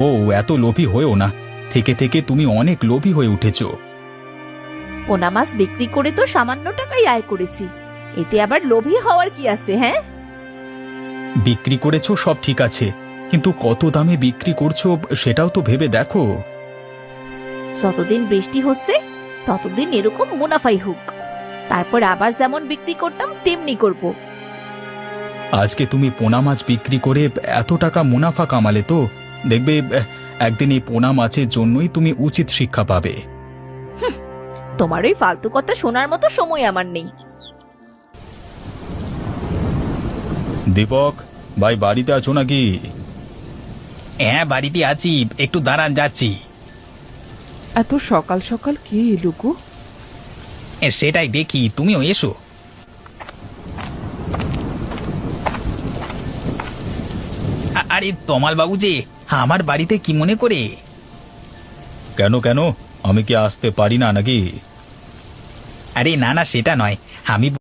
ও এত লোভী হয়েও না, থেকে থেকে তুমি অনেক লোভী হয়ে উঠেছো। পোনা মাছ বিক্রি করে তো সামান্য টাকাই আয় করেছি, এতে আবার লোভী হওয়ার কি আছে? হ্যাঁ, বিক্রি করেছো সব ঠিক আছে, কিন্তু কত দামে বিক্রি করছো সেটাও তো ভেবে দেখো। যতদিন বৃষ্টি হচ্ছে ততদিন এরকম মুনাফাই হোক, তারপর আবার যেমন বিক্রি করতাম তেমনি করব। আজকে তুমি পোনা মাছ বিক্রি করে এত টাকা মুনাফা কামালে তো দেখবে একদিন এই পোনা মাছের জন্যই তুমি উচিত শিক্ষা পাবে। তোমার ওই ফালতু কথা শোনার মতো সময় আমার নেই। দীপক ভাই, বাড়িতে আছো নাকি? হ্যাঁ, বাড়িতে আছি, একটু দাঁড়ান, যাচ্ছি। এত সকাল সকাল কে এলো গো? সেটাই দেখি, তুমিও এসো। আরে তমাল বাবু যে, আমার বাড়িতে কি মনে করে? কেন কেন, আমি কি আসতে পারি না নাকি? আরে না না, সেটা নয়, আমি